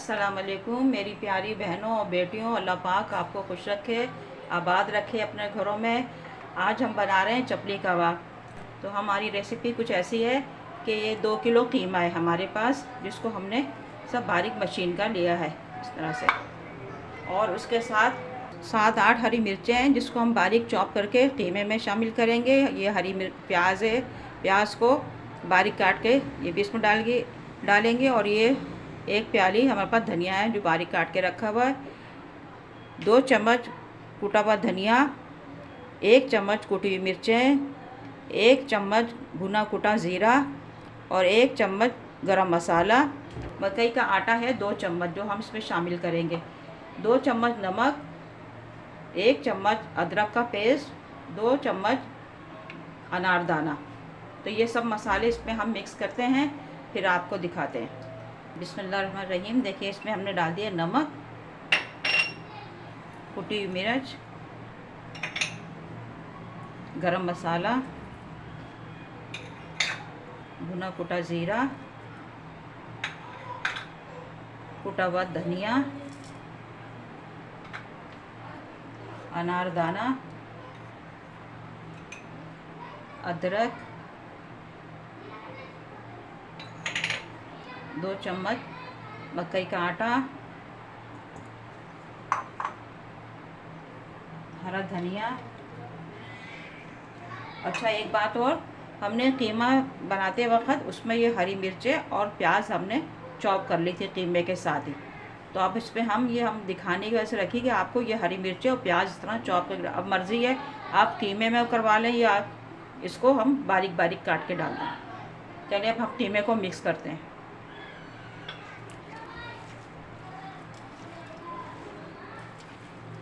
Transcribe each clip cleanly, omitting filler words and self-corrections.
अस्सलाम वालेकुम मेरी प्यारी बहनों और बेटियों। अल्लाह पाक आपको खुश रखे, आबाद रखे अपने घरों में। आज हम बना रहे हैं चपली कबाब। तो हमारी रेसिपी कुछ ऐसी है कि ये 2 किलो कीमा है हमारे पास, जिसको हमने सब बारीक मशीन का लिया है इस तरह से। और उसके साथ 7-8 हरी मिर्चें हैं, जिसको हम बारीक चॉप करके कीमे में शामिल करेंगे। ये हरी प्याज है, प्याज को बारीक काट के ये भी इसमें डालेंगे। और ये 1 प्याली हमारे पास धनिया है जो बारीक काट के रखा हुआ है। 2 चम्मच कूटा हुआ धनिया, 1 चम्मच कुटी हुई मिर्चें, 1 चम्मच भुना कुटा ज़ीरा और 1 चम्मच गरम मसाला। मकई का आटा है 2 चम्मच जो हम इसमें शामिल करेंगे। 2 चम्मच नमक, 1 चम्मच अदरक का पेस्ट, 2 चम्मच अनारदाना। तो ये सब मसाले इसमें हम मिक्स करते हैं, फिर आपको दिखाते हैं। बिस्मिल्लाहिर्रहमानिर्रहीम। देखिए इसमें हमने डाल दिया नमक, कुटी हुई मिर्च, गरम मसाला, भुना कुटा ज़ीरा, कुटा हुआ धनिया, अनारदाना, अदरक, 2 चम्मच मकई का आटा, हरा धनिया। अच्छा, एक बात और, हमने कीमा बनाते वक्त उसमें ये हरी मिर्चें और प्याज हमने चॉप कर ली थी कीमे के साथ ही। तो अब इस पर हम दिखाने की वजह से रखी कि आपको ये हरी मिर्चें और प्याज इस तरह चॉप कर, अब मर्ज़ी है आप कीमे में करवा लें या इसको हम बारीक बारीक काट के डाल दें। चलिए अब हम कीमे को मिक्स करते हैं।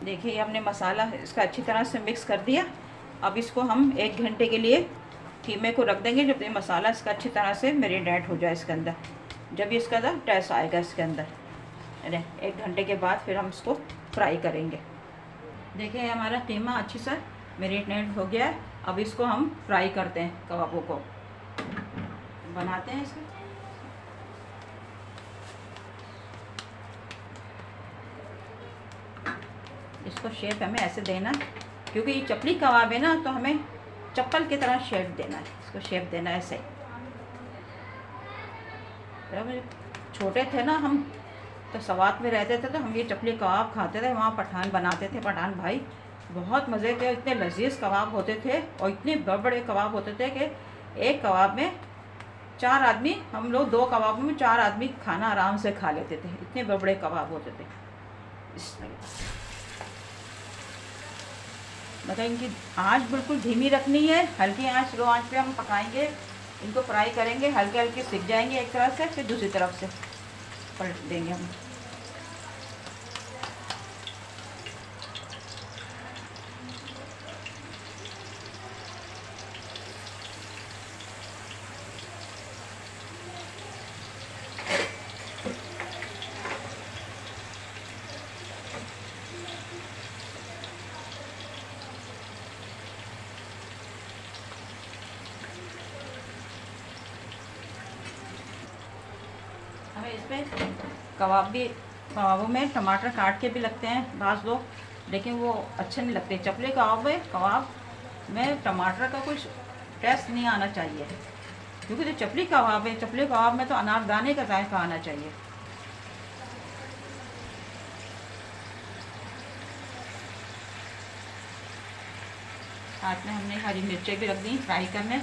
देखिए हमने मसाला इसका अच्छी तरह से मिक्स कर दिया। अब इसको हम 1 घंटे के लिए कीमे को रख देंगे, जब ये मसाला इसका अच्छी तरह से मैरिनेट हो जाए इसके अंदर। जब ये इसका टेस्ट आएगा इसके अंदर, 1 घंटे के बाद फिर हम इसको फ्राई करेंगे। देखिए हमारा कीमा अच्छी सा मैरिनेट हो गया है। अब इसको हम फ्राई करते हैं, कबाबों को बनाते हैं इसमें। इसको शेप हमें ऐसे देना, क्योंकि ये चपली कबाब है ना, तो हमें चप्पल की तरह शेप देना है। इसको शेप देना है ऐसे। जब छोटे थे ना हम, तो सवात में रहते थे तो हम ये चपली कबाब खाते थे। वहाँ पठान बनाते थे, पठान भाई, बहुत मज़े के, इतने लजीज कबाब होते थे और इतने बड़े बड़े कबाब होते थे कि एक कबाब में 4 आदमी, हम लोग 2 कबाबों में 4 आदमी खाना आराम से खा लेते थे। इतने बड़े बड़े कबाब होते थे। मतलब इनकी आंच बिल्कुल धीमी रखनी है, हल्की आंच, लो आंच पे हम पकाएंगे। इनको फ्राई करेंगे, हल्के हल्के सिक जाएंगे एक तरफ से, फिर दूसरी तरफ से पलट देंगे हम। हमें इसमें कबाबों में टमाटर काट के भी लगते हैं बाज़ लोग, लेकिन वो अच्छे नहीं लगते। चपले कबाब में टमाटर का कुछ टेस्ट नहीं आना चाहिए, क्योंकि जो चपली कबाब है, चपले कबाब में तो अनारदाने का जायका आना चाहिए। साथ में हमने हरी मिर्चें भी रख दी फ्राई करने।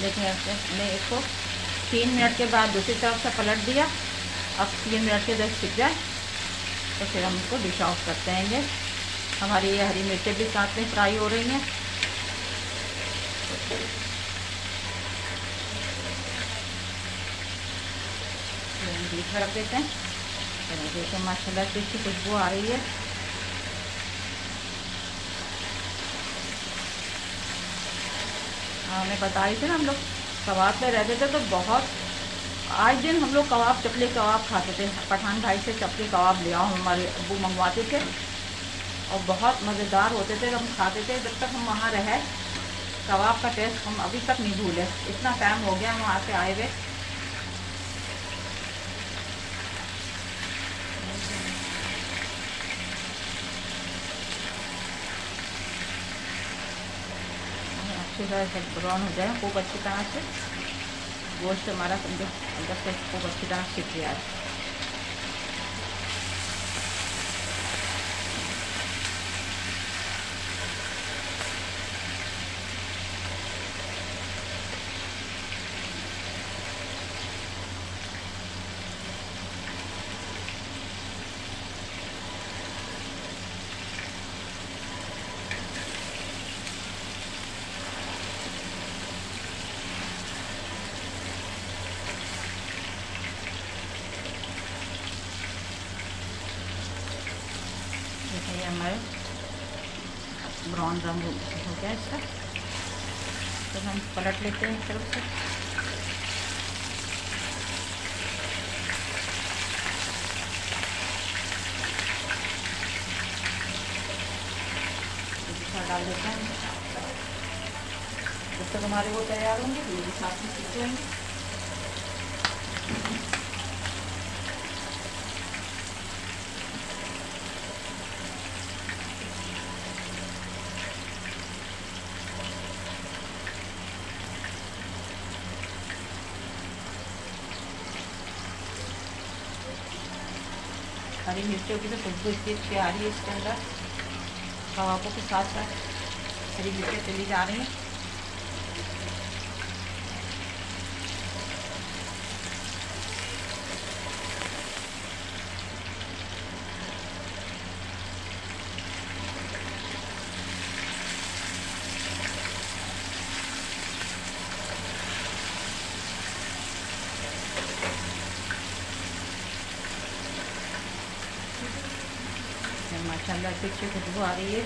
देखिए हमने इसको 3 मिनट के बाद दूसरी तरफ से पलट दिया। अब 3 मिनट के जब सीख जाए तो फिर हम इसको डिश आउट करते हैं। हमारी ये हरी मिर्चें भी साथ में फ्राई हो रही हैं। बीच में रख देते हैं। तो देखिए माशाल्लाह से इसकी खुशबू आ रही है। हमें बताई थी ना, हम लोग कबाब में रहते थे तो बहुत आज दिन हम लोग कबाब चपली कबाब खाते थे। पठान भाई से चपली कबाब ले आओ, हमारे अब्बू मंगवाते थे और बहुत मज़ेदार होते थे। हम खाते थे जब तक हम वहाँ रहे। कबाब का टेस्ट हम अभी तक नहीं भूले, इतना टाइम हो गया हम वहाँ से आए हुए। अच्छी तरह से ब्राउन हो जाए खूब अच्छी तरह से। गोश्त हमारा समझो अंदर से खूब अच्छी तरह सीख गया है। देखिए हमारे ब्राउन रंग हो गया इसका। तो हम पलट लेते हैं तरफ से। डाल देते हैं। जब तक हमारे वो तैयार होंगे तो ये भी साथ में सीख जाएंगे। हरी मिर्चों की तो खुशबू इतनी अच्छी आ रही है इसके अंदर। कबाबों के साथ साथ हरी मिर्चें चली जा रही हैं। माशाल्लाह से अच्छी खुशबू आ रही है।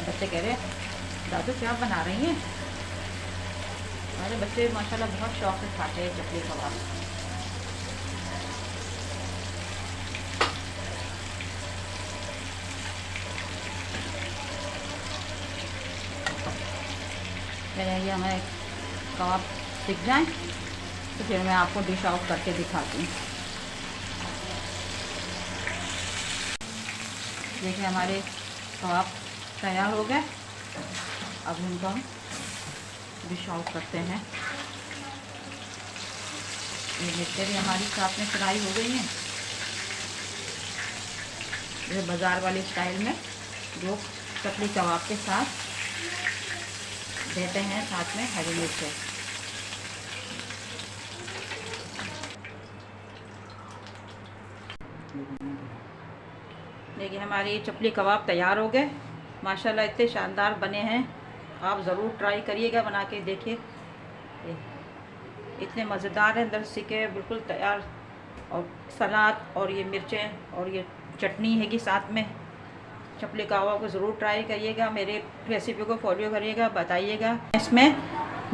बच्चे कह रहे हैं दादू क्या बना रही हैं। हमारे बच्चे माशाल्लाह बहुत शौक से खाते हैं चपली कबाब। ये हमें कबाब सीख जाएं तो फिर मैं आपको डिश आउट करके दिखाती हूँ। देखिए हमारे कबाब तैयार हो गए। अब उनको हम डिश आउट करते हैं। ये मिर्चें भी हमारी साथ में फ्राई हो गई हैं। ये बाज़ार वाले स्टाइल में जो चपली कबाब के साथ देते हैं साथ में हरी मिर्चें। देखिए हमारी चपली कबाब तैयार हो गए। माशाल्लाह इतने शानदार बने हैं। आप ज़रूर ट्राई करिएगा बना के देखिए। इतने मज़ेदार हैं, अंदर से के बिल्कुल तैयार। और सलाद और ये मिर्चें और ये चटनी है कि साथ में। चपली कबाब को ज़रूर ट्राई करिएगा। मेरे रेसिपी को फॉलो करिएगा, बताइएगा। इसमें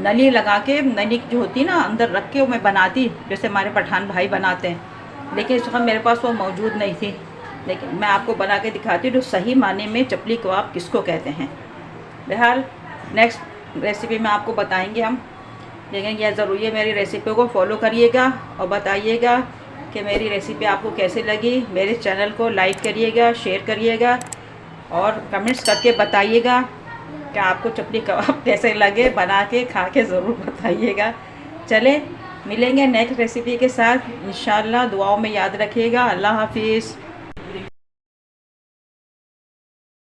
नली लगा के, नली जो होती है ना अंदर रख के, वो मैं बनाती जैसे हमारे पठान भाई बनाते हैं। लेकिन इस वक्त मेरे पास वो मौजूद नहीं थी। लेकिन मैं आपको बना के दिखाती हूँ जो सही माने में चपली कबाब किसको कहते हैं। बहरहाल नेक्स्ट रेसिपी में आपको बताएंगे हम। लेकिन यह ज़रूरी है मेरी रेसिपी को फॉलो करिएगा और बताइएगा कि मेरी रेसिपी आपको कैसे लगी। मेरे चैनल को लाइक करिएगा, शेयर करिएगा और कमेंट्स करके बताइएगा कि आपको चपली कबाब कैसे लगे। बना के खा के ज़रूर बताइएगा। चले मिलेंगे नेक्स्ट रेसिपी के साथ इंशाल्लाह। दुआओं में याद रखिएगा। अल्लाह हाफिज़।